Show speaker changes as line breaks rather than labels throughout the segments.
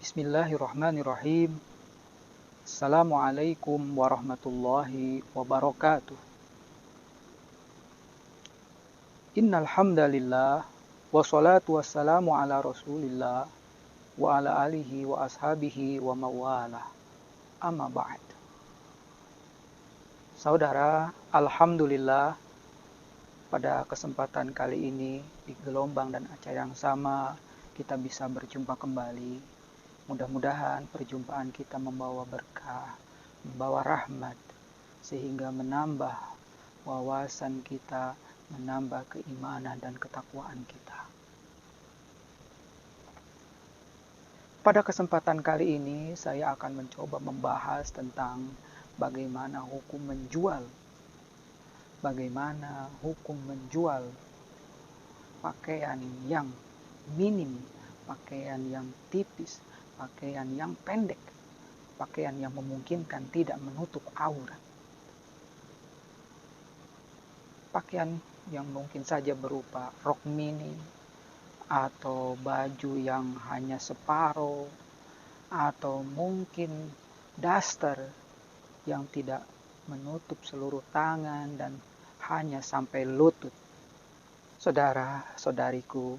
Bismillahirrahmanirrahim. Assalamualaikum warahmatullahi wabarakatuh. Innal hamdalillah wassalatu wassalamu ala Rasulillah wa ala alihi wa ashabihi wa mawalah. Amma ba'd. Saudara, alhamdulillah pada kesempatan kali ini di gelombang dan acara yang sama kita bisa berjumpa kembali. Mudah-mudahan perjumpaan kita membawa berkah, membawa rahmat, sehingga menambah wawasan kita, menambah keimanan dan ketakwaan kita. Pada kesempatan kali ini, saya akan mencoba membahas tentang bagaimana hukum menjual. Bagaimana hukum menjual pakaian yang minim, pakaian yang tipis, pakaian yang pendek, pakaian yang memungkinkan tidak menutup aurat. Pakaian yang mungkin saja berupa rok mini, atau baju yang hanya separuh, atau mungkin daster yang tidak menutup seluruh tangan dan hanya sampai lutut. Saudara-saudariku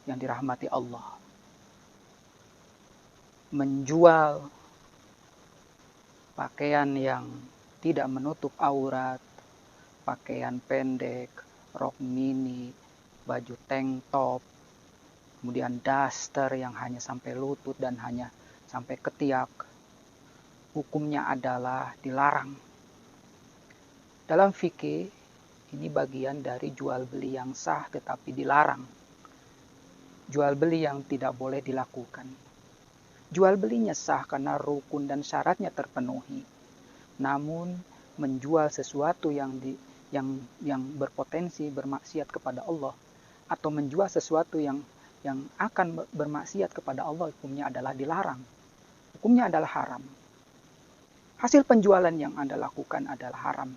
yang dirahmati Allah, menjual pakaian yang tidak menutup aurat, pakaian pendek, rok mini, baju tank top, kemudian daster yang hanya sampai lutut dan hanya sampai ketiak, hukumnya adalah dilarang. Dalam fikih, ini bagian dari jual beli yang sah tetapi dilarang. Jual beli yang tidak boleh dilakukan. Jual belinya sah karena rukun dan syaratnya terpenuhi. Namun menjual sesuatu yang berpotensi bermaksiat kepada Allah, atau menjual sesuatu yang akan bermaksiat kepada Allah, hukumnya adalah dilarang. Hukumnya adalah haram. Hasil penjualan yang Anda lakukan adalah haram.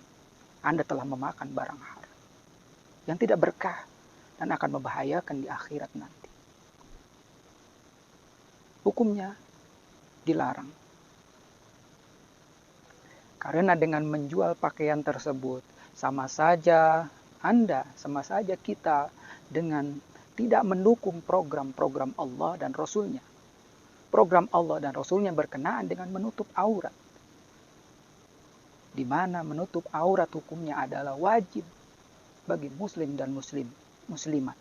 Anda telah memakan barang haram yang tidak berkah dan akan membahayakan di akhirat nanti. Hukumnya dilarang. Karena dengan menjual pakaian tersebut, sama saja kita dengan tidak mendukung program-program Allah dan Rasul-Nya. Program Allah dan Rasul-Nya berkenaan dengan menutup aurat. Di mana menutup aurat hukumnya adalah wajib bagi muslim dan muslimat.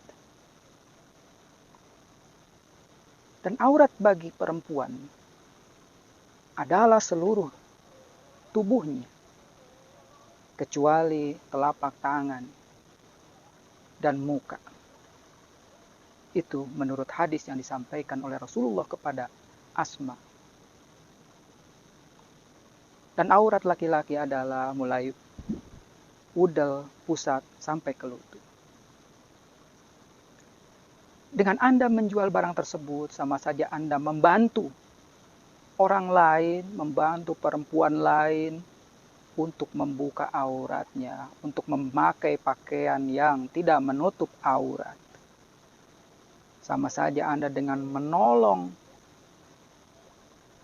Dan aurat bagi perempuan adalah seluruh tubuhnya, kecuali telapak tangan dan muka. Itu menurut hadis yang disampaikan oleh Rasulullah kepada Asma. Dan aurat laki-laki adalah mulai udel, pusat, sampai ke lutut. Dengan Anda menjual barang tersebut, sama saja Anda membantu orang lain, membantu perempuan lain untuk membuka auratnya, untuk memakai pakaian yang tidak menutup aurat. Sama saja Anda dengan menolong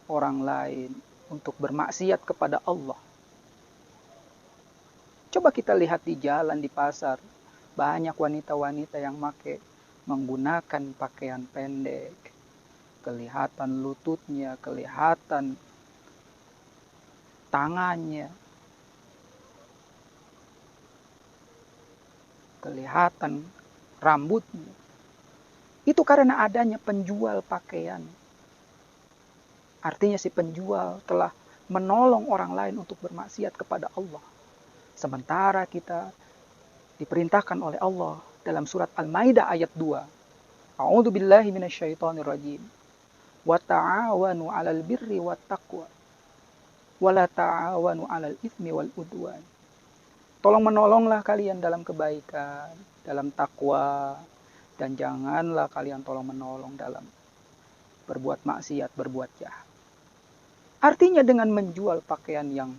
orang lain untuk bermaksiat kepada Allah. Coba kita lihat di jalan, di pasar, banyak wanita-wanita yang menggunakan pakaian pendek, kelihatan lututnya, kelihatan tangannya, kelihatan rambutnya. Itu karena adanya penjual pakaian. Artinya si penjual telah menolong orang lain untuk bermaksiat kepada Allah. Sementara kita diperintahkan oleh Allah dalam surat Al-Maidah ayat 2. A'udzu billahi minasyaitonir rajim. Wa ta'awanu 'alal birri wat taqwa wa la ta'awanu 'alal itsmi wal udwan. Tolong menolonglah kalian dalam kebaikan, dalam takwa, dan janganlah kalian tolong menolong dalam berbuat maksiat, berbuat jahat. Artinya dengan menjual pakaian yang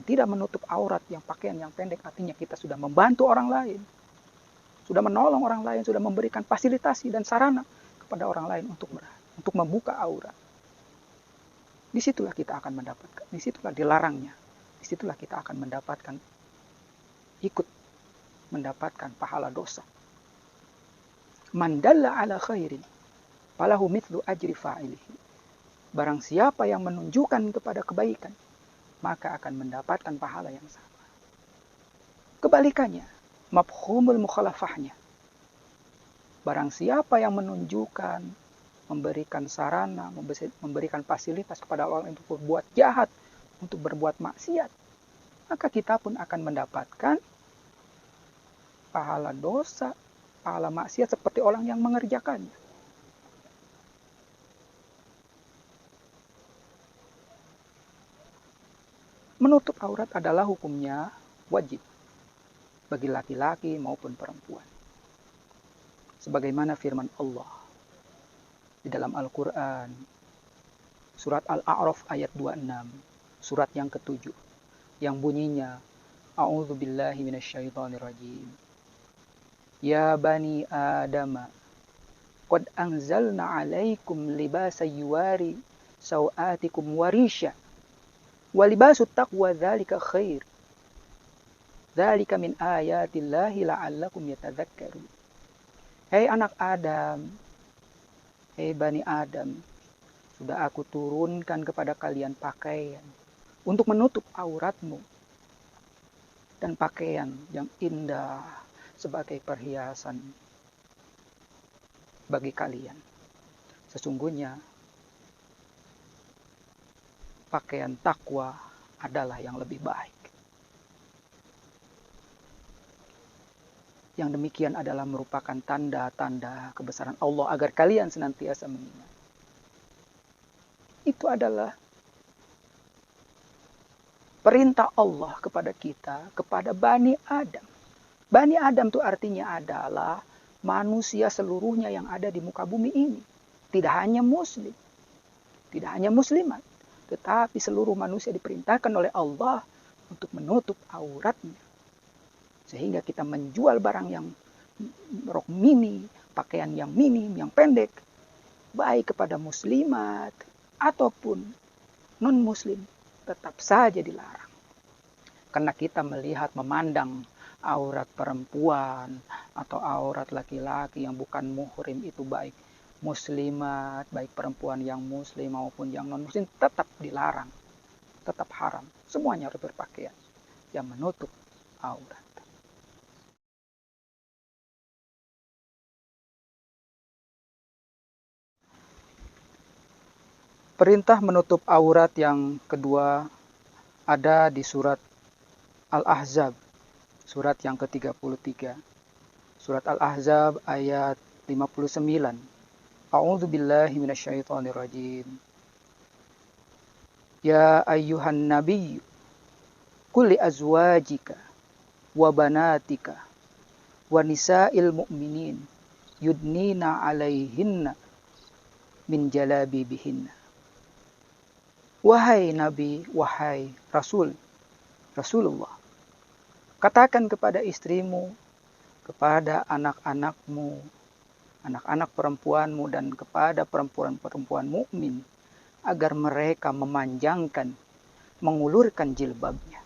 tidak menutup aurat, yang pakaian yang pendek, artinya kita sudah membantu orang lain, sudah menolong orang lain, sudah memberikan fasilitasi dan sarana kepada orang lain untuk untuk membuka aurat. Disitulah kita akan mendapatkan, disitulah dilarangnya, disitulah kita akan mendapatkan, ikut mendapatkan pahala dosa. Man dalla ala khairin falahu mithlu ajri fa'ilihi. Barang siapa yang menunjukkan kepada kebaikan, maka akan mendapatkan pahala yang sama. Kebalikannya, mafhumul mukhalafahnya. Barang siapa yang menunjukkan, memberikan sarana, memberikan fasilitas kepada orang untuk berbuat jahat, untuk berbuat maksiat, maka kita pun akan mendapatkan pahala dosa, pahala maksiat seperti orang yang mengerjakannya. Menutup aurat adalah hukumnya wajib bagi laki-laki maupun perempuan. Sebagaimana firman Allah di dalam Al-Quran, surat Al-A'raf ayat 26, surat yang ke-7, yang bunyinya, A'udzu billahi minasyaitonir rajim. Ya bani Adam, qad anzalna 'alaikum libasa yuwari sawatikum warisha. Wa libasut taqwa dzalika khair. Dzalika min ayatillahi la'allakum yatadzakkarun. Hei anak Adam, hei bani Adam, sudah aku turunkan kepada kalian pakaian untuk menutup auratmu, dan pakaian yang indah sebagai perhiasan bagi kalian. Sesungguhnya pakaian takwa adalah yang lebih baik. Yang demikian adalah merupakan tanda-tanda kebesaran Allah agar kalian senantiasa mengingat. Itu adalah perintah Allah kepada kita, kepada Bani Adam. Bani Adam itu artinya adalah manusia seluruhnya yang ada di muka bumi ini. Tidak hanya muslim, tidak hanya muslimat, tetapi seluruh manusia diperintahkan oleh Allah untuk menutup auratnya. Sehingga kita menjual barang yang rok mini, pakaian yang minim, yang pendek, baik kepada muslimat ataupun non-muslim, tetap saja dilarang. Karena kita melihat, memandang aurat perempuan atau aurat laki-laki yang bukan muhrim itu baik muslimat, baik perempuan yang muslim maupun yang non-muslim, tetap dilarang, tetap haram. Semuanya harus berpakaian yang menutup aurat. Perintah menutup aurat yang kedua ada di surat Al-Ahzab, surat yang ke-33. Surat Al-Ahzab ayat 59. A'udzu billahi minasyaitonir rajim. Ya ayyuhan nabiy, qul li azwajika wa banatika wa nisa'il mu'minin yudnina 'alaihinna min jalabibihinna. Wahai Nabi, wahai Rasulullah, katakan kepada istrimu, kepada anak-anakmu, anak-anak perempuanmu, dan kepada perempuan-perempuan mukmin, agar mereka memanjangkan, mengulurkan jilbabnya.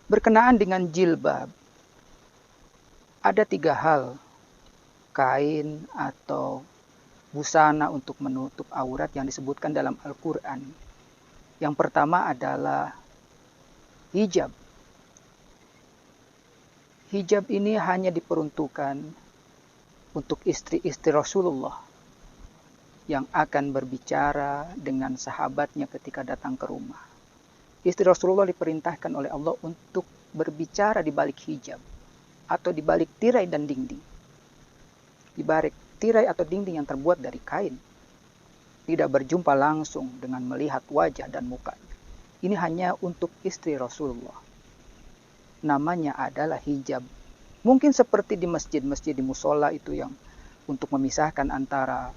Berkenaan dengan jilbab, ada 3 hal, kain atau busana untuk menutup aurat yang disebutkan dalam Al-Quran. Yang pertama adalah hijab. Hijab ini hanya diperuntukkan untuk istri-istri Rasulullah yang akan berbicara dengan sahabatnya ketika datang ke rumah. Istri Rasulullah diperintahkan oleh Allah untuk berbicara di balik hijab atau di balik tirai dan dinding. Di balik tirai atau dinding yang terbuat dari kain. Tidak berjumpa langsung dengan melihat wajah dan mukanya. Ini hanya untuk istri Rasulullah. Namanya adalah hijab. Mungkin seperti di masjid-masjid, di musola itu yang untuk memisahkan antara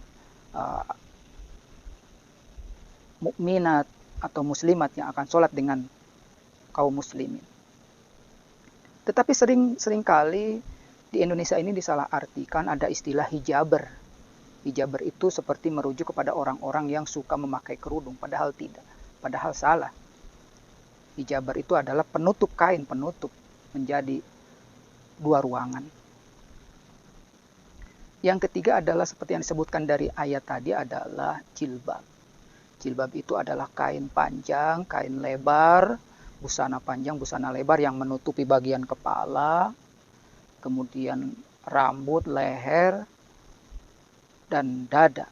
mukminat atau muslimat yang akan sholat dengan kaum muslimin. Tetapi seringkali Di Indonesia ini disalahartikan, ada istilah hijaber. Hijaber itu seperti merujuk kepada orang-orang yang suka memakai kerudung, padahal tidak. Padahal salah. Hijaber itu adalah penutup kain, penutup menjadi dua ruangan. Yang ketiga adalah seperti yang disebutkan dari ayat tadi adalah jilbab. Jilbab itu adalah kain panjang, kain lebar, busana panjang, busana lebar yang menutupi bagian kepala, kemudian rambut, leher, dan dada.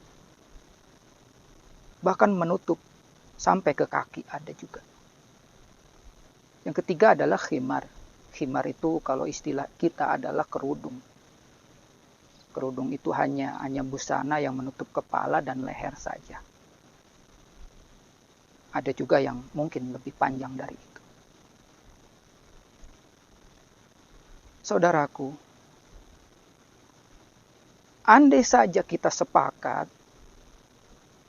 Bahkan menutup sampai ke kaki ada juga. Yang ketiga adalah khimar. Khimar itu kalau istilah kita adalah kerudung. Kerudung itu hanya busana yang menutup kepala dan leher saja. Ada juga yang mungkin lebih panjang dari itu. Saudaraku, andai saja kita sepakat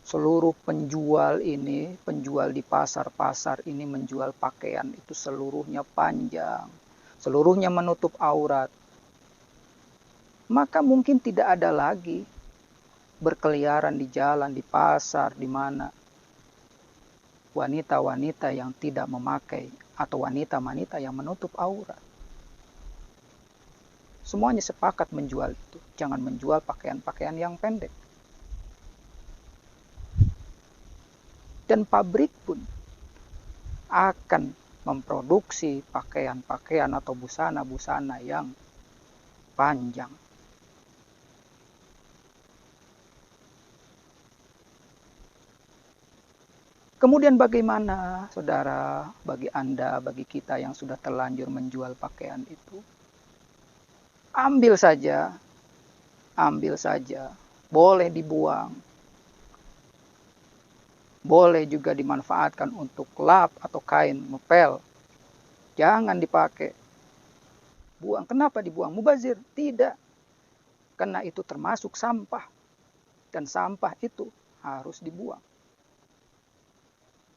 seluruh penjual di pasar-pasar ini menjual pakaian itu seluruhnya panjang, seluruhnya menutup aurat, maka mungkin tidak ada lagi berkeliaran di jalan, di pasar, di mana wanita-wanita yang tidak memakai atau wanita-wanita yang menutup aurat. Semuanya sepakat menjual itu. Jangan menjual pakaian-pakaian yang pendek. Dan pabrik pun akan memproduksi pakaian-pakaian atau busana-busana yang panjang. Kemudian bagaimana, saudara, bagi Anda, bagi kita yang sudah terlanjur menjual pakaian itu? Ambil saja, boleh dibuang, boleh juga dimanfaatkan untuk lap atau kain ngepel. Jangan dipakai. Buang. Kenapa dibuang? Mubazir? Tidak. Karena itu termasuk sampah. Dan sampah itu harus dibuang.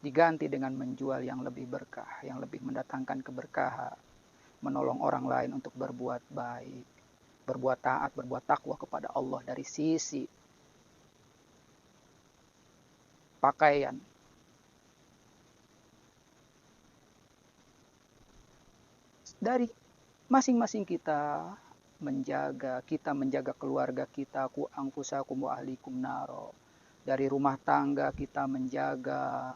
Diganti dengan menjual yang lebih berkah, yang lebih mendatangkan keberkahan, menolong orang lain untuk berbuat baik, berbuat taat, berbuat takwa kepada Allah dari sisi pakaian. Dari masing-masing kita menjaga keluarga kita, ku anfusakum wa ahlikum naro. Dari rumah tangga kita menjaga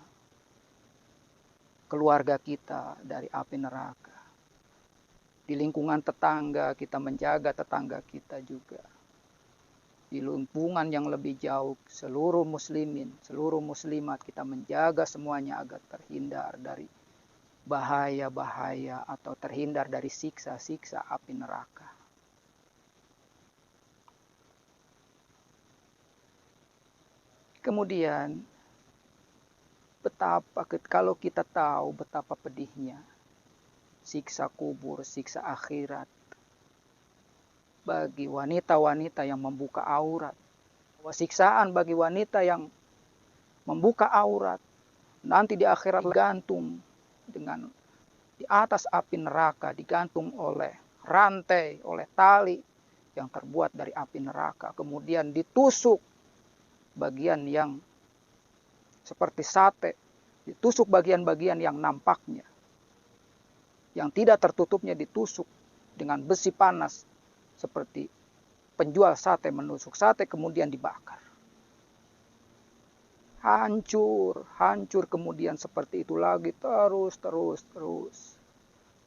keluarga kita dari api neraka. Di lingkungan tetangga kita menjaga tetangga kita juga. Di lingkungan yang lebih jauh seluruh muslimin, seluruh muslimat kita menjaga semuanya agar terhindar dari bahaya-bahaya atau terhindar dari siksa-siksa api neraka. Kemudian kalau kita tahu betapa pedihnya siksa kubur, siksa akhirat bagi wanita-wanita yang membuka aurat. Siksaan bagi wanita yang membuka aurat nanti di akhirat gantung dengan di atas api neraka, digantung oleh rantai, oleh tali yang terbuat dari api neraka. Kemudian ditusuk bagian yang seperti sate, ditusuk bagian-bagian yang nampaknya, yang tidak tertutupnya ditusuk dengan besi panas seperti penjual sate menusuk sate kemudian dibakar. Hancur kemudian seperti itu lagi terus.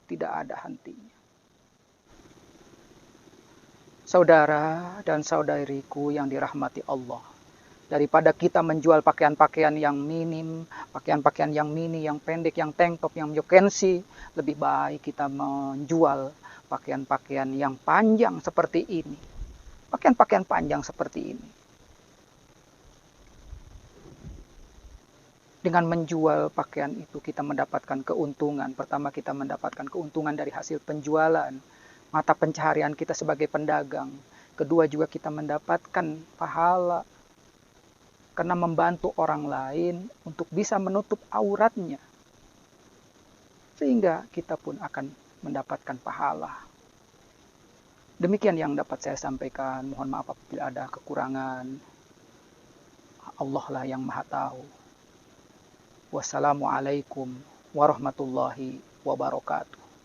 Tidak ada hentinya. Saudara dan saudariku yang dirahmati Allah, daripada kita menjual pakaian-pakaian yang minim, pakaian-pakaian yang mini, yang pendek, yang tank top, yang yokensi, lebih baik kita menjual pakaian-pakaian yang panjang seperti ini. Pakaian-pakaian panjang seperti ini. Dengan menjual pakaian itu kita mendapatkan keuntungan. Pertama kita mendapatkan keuntungan dari hasil penjualan, mata pencaharian kita sebagai pedagang. Kedua juga kita mendapatkan pahala karena membantu orang lain untuk bisa menutup auratnya. Sehingga kita pun akan mendapatkan pahala. Demikian yang dapat saya sampaikan. Mohon maaf apabila ada kekurangan. Allah lah yang maha tahu. Wassalamualaikum warahmatullahi wabarakatuh.